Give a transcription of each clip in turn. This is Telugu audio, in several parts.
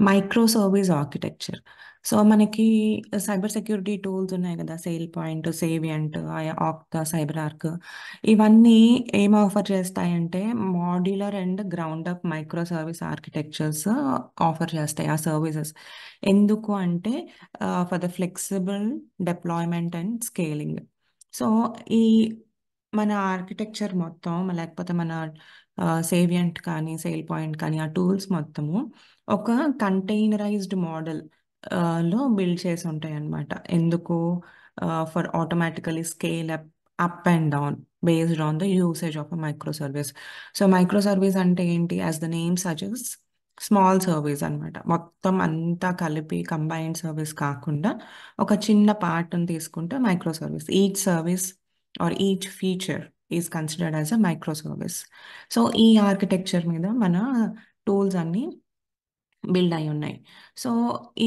Micro service architecture. సో మనకి సైబర్ సెక్యూరిటీ టూల్స్ ఉన్నాయి కదా, SailPoint, Saviynt, Okta, CyberArk. ఇవన్నీ ఏం ఆఫర్ చేస్తాయంటే modular and ground up micro service architectures offer చేస్తాయి ఆ సర్వీసెస్. ఎందుకు అంటే for the flexible deployment and scaling. So ఈ మన ఆర్కిటెక్చర్ మొత్తం, లేకపోతే మన సేవియంట్ కానీ సేల్ పాయింట్ కానీ ఆ టూల్స్ మొత్తము ఒక కంటైనరైజ్డ్ మోడల్ లో బిల్డ్ చేసి ఉంటాయి అన్నమాట. ఎందుకు? For automatically scale up and down based on the usage of micro service. So micro service అంటే ఏంటి? యాజ్ ద నేమ్ సజెస్, స్మాల్ సర్వీస్ అన్నమాట. మొత్తం అంతా కలిపి కంబైన్డ్ సర్వీస్ కాకుండా ఒక చిన్న పార్ట్ని తీసుకుంటే micro service. Each service or each feature is considered as a micro service. So ఈ ఆర్కిటెక్చర్ మీద మన టూల్స్ అన్నీ బిల్డ్ అయి ఉన్నాయి. సో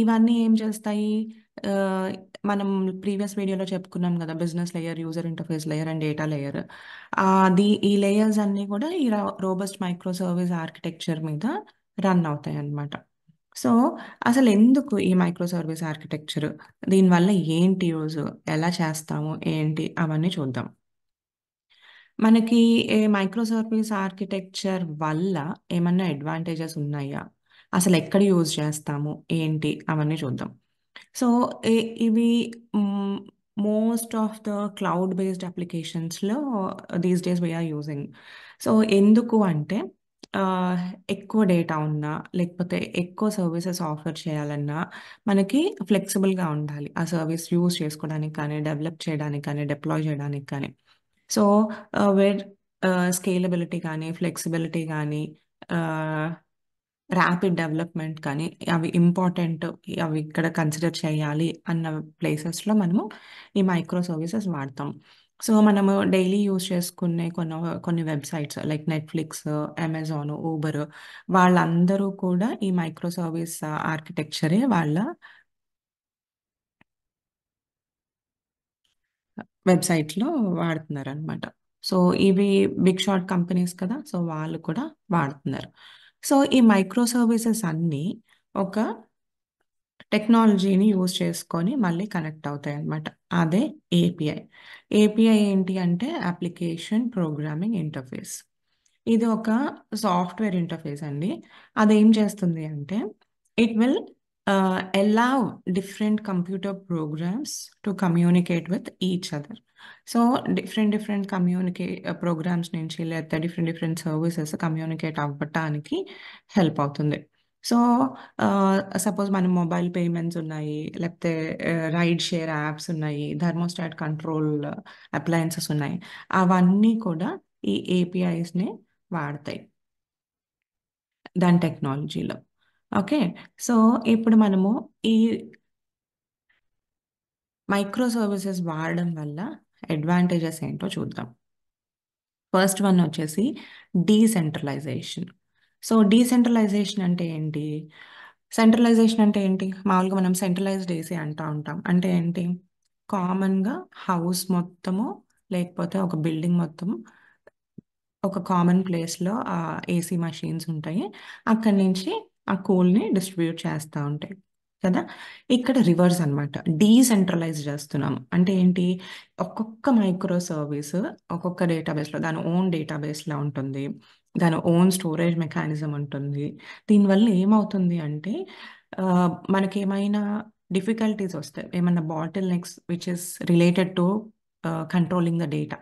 ఇవన్నీ ఏం చేస్తాయి? ఆ, మనం ప్రీవియస్ వీడియోలో చెప్పుకున్నాం కదా, business layer, user interface layer and data layer. ఈ లేయర్స్ అన్నీ కూడా ఈ రోబస్ట్ మైక్రో సర్వీస్ ఆర్కిటెక్చర్ మీద రన్ అవుతాయి అన్నమాట. సో అసలు ఎందుకు ఈ మైక్రో సర్వీస్ ఆర్కిటెక్చర్? దీనివల్ల ఏంటి యూజ్, ఎలా చేస్తాము, ఏంటి, అవన్నీ చూద్దాం. మనకి మైక్రో సర్వీస్ ఆర్కిటెక్చర్ వల్ల ఏమన్నా అడ్వాంటేజెస్ ఉన్నాయా, అసలు ఎక్కడ యూజ్ చేస్తాము, ఏంటి, అవన్నీ చూద్దాం. సో ఇవి most of the cloud based అప్లికేషన్స్లో these days we are using. So ఎందుకు అంటే ఆ, ఎక్కువ డేటా ఉన్నా, లేకపోతే ఎక్కువ సర్వీసెస్ ఆఫర్ చేయాలన్నా మనకి ఫ్లెక్సిబుల్గా ఉండాలి ఆ సర్వీస్ యూజ్ చేసుకోవడానికి కానీ, డెవలప్ చేయడానికి కానీ, డిప్లాయ్ చేయడానికి కానీ. సో వేర్ స్కేలబిలిటీ కానీ, ఫ్లెక్సిబిలిటీ కానీ, ర్యాపిడ్ డెవలప్మెంట్ కానీ అవి ఇంపార్టెంట్, అవి ఇక్కడ కన్సిడర్ చేయాలి అన్న ప్లేసెస్లో మనము ఈ మైక్రో సర్వీసెస్ వాడతాం. సో మనము డైలీ యూజ్ చేసుకునే కొన్ని websites like Netflix, Amazon, Uber, వాళ్ళందరూ కూడా ఈ మైక్రో సర్వీస్ ఆర్కిటెక్చరే వాళ్ళ వెబ్సైట్లో వాడుతున్నారు అనమాట. సో ఇవి బిగ్ షాట్ కంపెనీస్ కదా, సో వాళ్ళు కూడా వాడుతున్నారు. సో ఈ మైక్రో సర్వీసెస్ అన్నీ ఒక టెక్నాలజీని యూజ్ చేసుకొని మళ్ళీ కనెక్ట్ అవుతాయి అన్నమాట. అదే ఏపీఐ. ఏపీఐ ఏంటి అంటే అప్లికేషన్ ప్రోగ్రామింగ్ ఇంటర్ఫేస్. ఇది ఒక సాఫ్ట్వేర్ ఇంటర్ఫేస్ అండి. అదేం చేస్తుంది అంటే it will allow different computer programs to communicate with each other. So different communicate programs నుంచి, లేదా డిఫరెంట్ సర్వీసెస్ కమ్యూనికేట్ అవ్వటానికి హెల్ప్ అవుతుంది. సో సపోజ్ మన మొబైల్ పేమెంట్స్ ఉన్నాయి, లేకపోతే రైడ్ షేర్ యాప్స్ ఉన్నాయి, థర్మోస్టాట్ కంట్రోల్ అప్లయన్సెస్ ఉన్నాయి, అవన్నీ కూడా ఈ ఏపీఐస్ని వాడతాయి దాని టెక్నాలజీలో. ఓకే. సో ఇప్పుడు మనము ఈ మైక్రో సర్వీసెస్ వాడడం వల్ల అడ్వాంటేజెస్ ఏంటో చూద్దాం. ఫస్ట్ వన్ వచ్చేసి డీసెంట్రలైజేషన్. సో డీసెంట్రలైజేషన్ అంటే ఏంటి? సెంట్రలైజేషన్ అంటే ఏంటి? మామూలుగా మనం సెంట్రలైజ్డ్ ఏసీ అంటూ ఉంటాం. అంటే ఏంటి? కామన్గా హౌస్ మొత్తము, లేకపోతే ఒక బిల్డింగ్ మొత్తం ఒక కామన్ ప్లేస్లో ఆ ఏసీ మషీన్స్ ఉంటాయి. అక్కడి నుంచి ఆ కూల్ని డిస్ట్రిబ్యూట్ చేస్తూ ఉంటాయి కదా. ఇక్కడ రివర్స్ అనమాట, డీసెంట్రలైజ్ చేస్తున్నాం. అంటే ఏంటి? ఒక్కొక్క మైక్రో సర్వీస్ ఒక్కొక్క డేటాబేస్లో దాని ఓన్ డేటాబేస్లో ఉంటుంది, దాని ఓన్ స్టోరేజ్ మెకానిజం ఉంటుంది. దీనివల్ల ఏమవుతుంది అంటే మనకేమైనా డిఫికల్టీస్ వస్తాయి, ఏమైనా bottlenecks which is related to controlling the data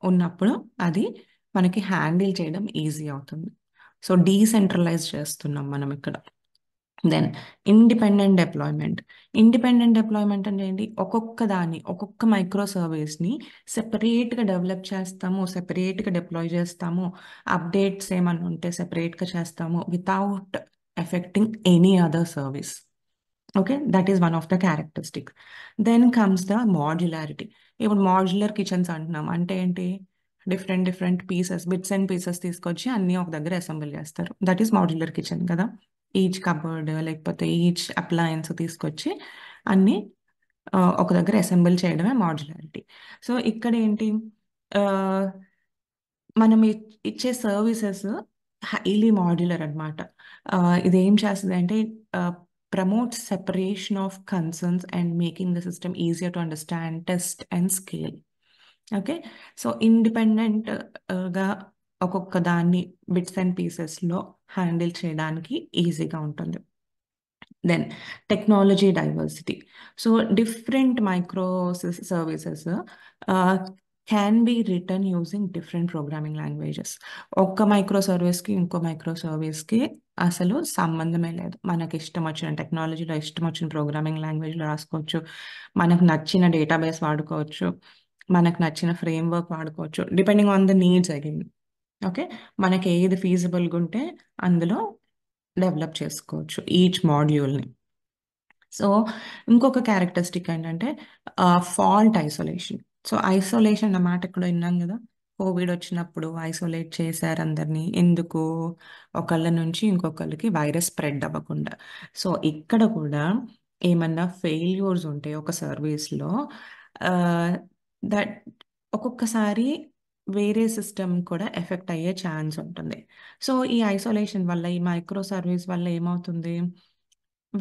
ఉన్నప్పుడు అది మనకి హ్యాండిల్ చేయడం ఈజీ అవుతుంది. సో డీసెంట్రలైజ్ చేస్తున్నాం మనం ఇక్కడ. దెన్ ఇండిపెండెంట్ డిప్లాయ్మెంట్ అంటే ఏంటి? ఒక్కొక్క మైక్రో సర్వీస్ని సెపరేట్గా డెవలప్ చేస్తాము, సెపరేట్గా డిప్లాయ్ చేస్తాము, అప్డేట్స్ ఏమన్నా ఉంటే సెపరేట్గా చేస్తాము without affecting any other service. Okay, that is one of the characteristic. Then comes the modularity. ఇప్పుడు మాడ్యులర్ కిచెన్స్ అంటున్నాం. అంటే ఏంటి? Different pieces, bits and pieces తీసుకొచ్చి అన్నీ ఒక దగ్గర అసెంబుల్ చేస్తారు. దట్ ఈస్ మాడ్యులర్ కిచెన్ కదా. ఈచ్ కబర్డ్ లేకపోతే ఈచ్ అప్లయన్స్ తీసుకొచ్చి అన్నీ ఒక దగ్గర అసెంబుల్ చేయడమే మాడ్యులారిటీ. సో ఇక్కడ ఏంటి? ఆ, మనం ఇచ్చే సర్వీసెస్ హైలీ మాడ్యులర్ అనమాట. ఇది ఏం చేస్తుంది అంటే promotes separation of concerns and making the system easier to understand, test and scale. Okay, so ఇండిపెండెంట్గా ఒక్కొక్క దాన్ని బిట్స్ అండ్ పీసెస్లో హ్యాండిల్ చేయడానికి ఈజీగా ఉంటుంది. Then technology diversity. So different micro services can be written using different programming languages. ఒక్క మైక్రో సర్వీస్కి ఇంకో మైక్రో సర్వీస్కి అసలు సంబంధమే లేదు. మనకి ఇష్టం వచ్చిన టెక్నాలజీలో ఇష్టం వచ్చిన ప్రోగ్రామింగ్ లాంగ్వేజ్లో రాసుకోవచ్చు, మనకు నచ్చిన డేటాబేస్ వాడుకోవచ్చు, మనకు నచ్చిన ఫ్రేమ్వర్క్ వాడుకోవచ్చు, depending on the needs again. Okay, మనకి ఏది ఫీజిబుల్గా ఉంటే అందులో డెవలప్ చేసుకోవచ్చు ఈచ్ మాడ్యూల్ని. సో ఇంకొక క్యారెక్టరిస్టిక్ ఏంటంటే ఫాల్ట్ ఐసోలేషన్. సో ఐసోలేషన్ అన్నమాట ఇక్కడ విన్నాం కదా, కోవిడ్ వచ్చినప్పుడు ఐసోలేట్ చేశారు అందరినీ. ఎందుకు? ఒకళ్ళ నుంచి ఇంకొకళ్ళకి వైరస్ స్ప్రెడ్ అవ్వకుండా. సో ఇక్కడ కూడా ఏమన్నా ఫెయిల్యూర్స్ ఉంటే ఒక సర్వీస్లో దట్ ఒక్కొక్కసారి వేరే సిస్టమ్ కూడా ఎఫెక్ట్ అయ్యే ఛాన్స్ ఉంటుంది. సో ఈ ఐసోలేషన్ వల్ల, ఈ మైక్రో సర్వీస్ వల్ల ఏమవుతుంది,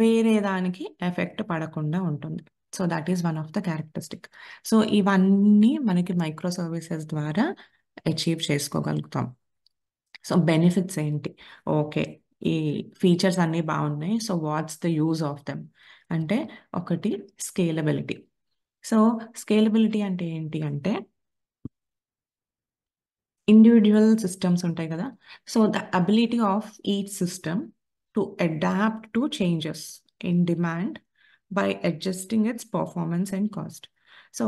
వేరే దానికి ఎఫెక్ట్ పడకుండా ఉంటుంది. So that is one of the characteristic. So ఇవన్నీ మనకి మైక్రో సర్వీసెస్ ద్వారా అచీవ్ చేసుకోగలుగుతాం. సో బెనిఫిట్స్ ఏంటి? ఓకే, ఈ ఫీచర్స్ అన్నీ బాగున్నాయి. So what's the use of them అంటే, ఒకటి స్కేలబిలిటీ. సో స్కేలబిలిటీ అంటే ఏంటి అంటే, ఇండివిజువల్ సిస్టమ్స్ ఉంటాయి కదా, so the ability of each system to adapt to changes in demand by adjusting its performance and cost. So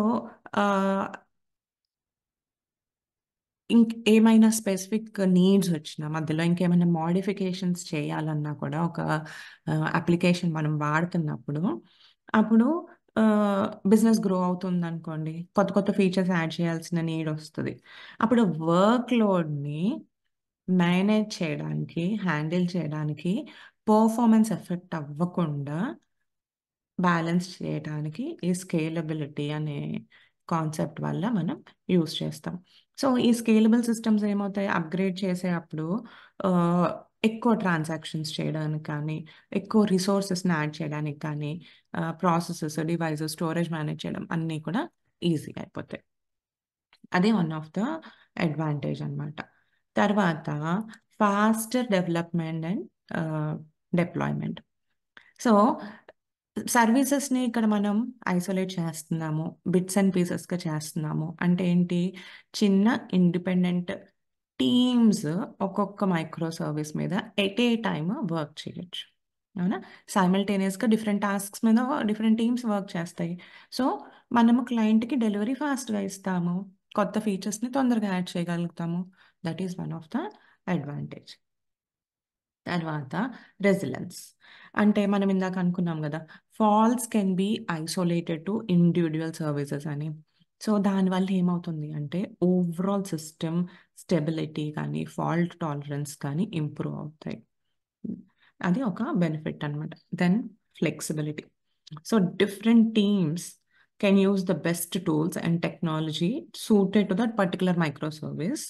ఏమైనా స్పెసిఫిక్ నీడ్స్ వచ్చినా, మధ్యలో ఇంకేమైనా మోడిఫికేషన్స్ చేయాలన్నా కూడా ఒక అప్లికేషన్ మనం వాడుతున్నప్పుడు, అప్పుడు బిజినెస్ గ్రో అవుతుంది అనుకోండి, కొత్త కొత్త ఫీచర్స్ యాడ్ చేయాల్సిన నీడ్ వస్తుంది. అప్పుడు వర్క్ లోడ్ని మేనేజ్ చేయడానికి, హ్యాండిల్ చేయడానికి, పర్ఫార్మెన్స్ ఎఫెక్ట్ అవ్వకుండా బ్యాలెన్స్ చేయడానికి ఈ స్కేలబిలిటీ అనే కాన్సెప్ట్ వల్ల మనం యూస్ చేస్తాం. సో ఈ స్కేలబుల్ సిస్టమ్స్ ఏమవుతాయి, అప్గ్రేడ్ చేసేటప్పుడు ఆ, ఎక్కువ ట్రాన్సాక్షన్స్ చేయడానికి కానీ, ఎక్కువ రిసోర్సెస్ని యాడ్ చేయడానికి కానీ, ప్రాసెసెస్, డివైజెస్, స్టోరేజ్ మేనేజ్ చేయడం అన్నీ కూడా ఈజీగా అయిపోతాయి. అదే వన్ ఆఫ్ ద అడ్వాంటేజ్ అనమాట. తర్వాత faster development and deployment. So సర్వీసెస్ని ఇక్కడ మనం ఐసోలేట్ చేస్తున్నాము, బిట్స్ అండ్ పీసెస్గా చేస్తున్నాము అంటే ఏంటి, చిన్న ఇండిపెండెంట్ టీమ్స్ ఒక్కొక్క మైక్రో సర్వీస్ మీద ఎట్ ఏ టైమ్ వర్క్ చేయొచ్చు. అవునా? సైమల్టేనియస్గా డిఫరెంట్ టాస్క్స్ మీద డిఫరెంట్ టీమ్స్ వర్క్ చేస్తాయి. సో మనము క్లయింట్కి డెలివరీ ఫాస్ట్గా ఇస్తాము, కొత్త ఫీచర్స్ని తొందరగా యాడ్ చేయగలుగుతాము. That is one of the advantage. తర్వాత రెసిలెన్స్. అంటే మనం ఇందాక అనుకున్నాం కదా, faults can be isolated to individual services అని. సో దానివల్ల ఏమవుతుంది అంటే, ఓవరాల్ సిస్టమ్ స్టెబిలిటీ కానీ, ఫాల్ట్ టాలరెన్స్ కానీ ఇంప్రూవ్ అవుతాయి. అది ఒక బెనిఫిట్ అనమాట. Then flexibility. So different teams can use the best tools and technology suited to that particular micro service.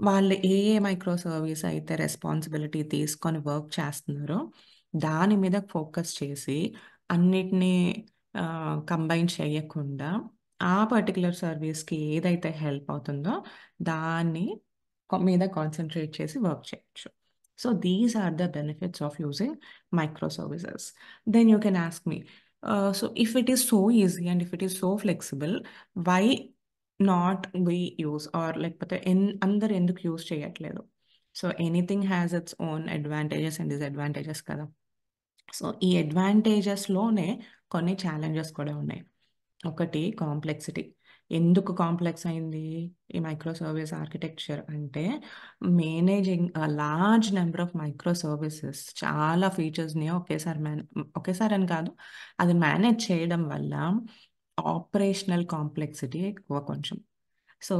వాళ్ళు ఏ ఏ మైక్రో సర్వీస్ అయితే రెస్పాన్సిబిలిటీ తీసుకొని వర్క్ చేస్తున్నారో దాని మీద ఫోకస్ చేసి, అన్నిటినీ కంబైన్ చేయకుండా ఆ పర్టికులర్ సర్వీస్కి ఏదైతే హెల్ప్ అవుతుందో దాన్ని మీద కాన్సన్ట్రేట్ చేసి వర్క్ చేయొచ్చు. So these are the benefits of using microservices. Then you can ask me, so if it is so easy and if it is so flexible, why not we use, or like అందరు ఎందుకు యూస్ చేయట్లేదు? So anything has its own advantages and disadvantages కదా. సో ఈ అడ్వాంటేజెస్లోనే కొన్ని ఛాలెంజెస్ కూడా ఉన్నాయి. ఒకటి కాంప్లెక్సిటీ. ఎందుకు కాంప్లెక్స్ అయింది ఈ మైక్రో సర్వీస్ ఆర్కిటెక్చర్ అంటే, managing large number of micro services, చాలా ఫీచర్స్ని ఒకేసారి అని కాదు, అది మేనేజ్ చేయడం వల్ల ఆపరేషనల్ కాంప్లెక్సిటీ ఎక్కువ కొంచెం. So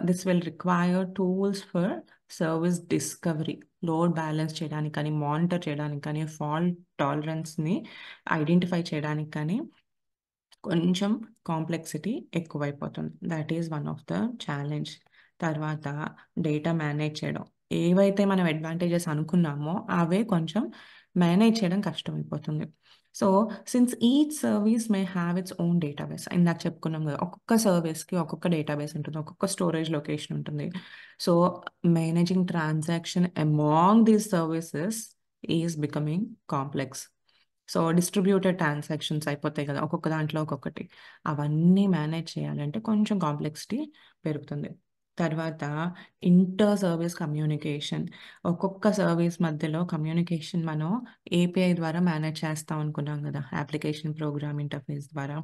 this will require tools for service discovery, load balance చేయడానికి కానీ, మానిటర్ చేయడానికి కానీ, ఫాల్ట్ టాలరెన్స్ని ఐడెంటిఫై చేయడానికి కానీ కొంచెం కాంప్లెక్సిటీ ఎక్కువైపోతుంది. That is one of the challenge. తర్వాత డేటా మేనేజ్ చేయడం. ఏవైతే మనం అడ్వాంటేజెస్ అనుకున్నామో అవే కొంచెం మేనేజ్ చేయడం కష్టమైపోతుంది. So since each service may have its own database, ఇందాక చెప్పుకున్నాం కదా, ఒక్కొక్క సర్వీస్కి ఒక్కొక్క డేటాబేస్ ఉంటుంది, ఒక్కొక్క స్టోరేజ్ లొకేషన్ ఉంటుంది. So managing transaction among these services is becoming complex. So distributed transactions అయిపోతాయి కదా, ఒక్కొక్క దాంట్లో ఒక్కొక్కటి, అవన్నీ మేనేజ్ చేయాలంటే కొంచెం కాంప్లెక్సిటీ పెరుగుతుంది. తర్వాత ఇంటర్ సర్వీస్ కమ్యూనికేషన్, ఒక్కొక్క సర్వీస్ మధ్యలో కమ్యూనికేషన్ మనం ఏపీఐ ద్వారా మేనేజ్ చేస్తాం అనుకున్నాం కదా, అప్లికేషన్ ప్రోగ్రామ్ ఇంటర్ఫేస్ ద్వారా.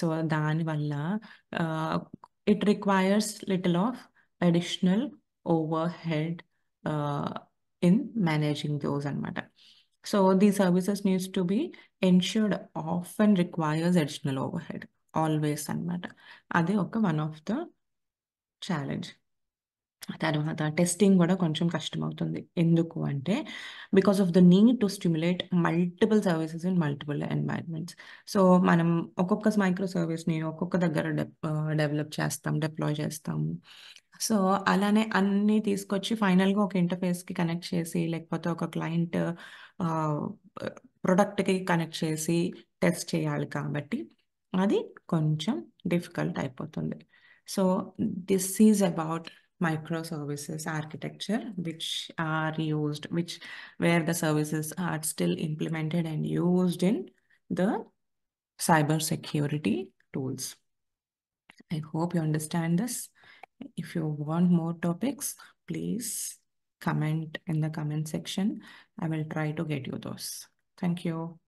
సో దానివల్ల it requires little of additional overhead in managing those అనమాట. So the services needs to be ensured often requires additional overhead always అన్నమాట. అది ఒక వన్ ఆఫ్ ద ఛాలెంజ్. తర్వాత టెస్టింగ్ కూడా కొంచెం కష్టమవుతుంది. ఎందుకు అంటే because of the need to stimulate multiple services in multiple environments. So మనం ఒక్కొక్క మైక్రో సర్వీస్ని ఒక్కొక్క దగ్గర డెవలప్ చేస్తాం, డిప్లాయ్ చేస్తాము. సో అలానే అన్నీ తీసుకొచ్చి ఫైనల్గా ఒక ఇంటర్ఫేస్కి కనెక్ట్ చేసి, లేకపోతే ఒక క్లయింట్ ప్రొడక్ట్కి కనెక్ట్ చేసి టెస్ట్ చేయాలి కాబట్టి అది కొంచెం డిఫికల్ట్ అయిపోతుంది. So this is about microservices architecture which are used, which where the services are still implemented and used in the cyber security tools. I hope you understand this. If you want more topics, please comment in the comment section. I will try to get you those. Thank you.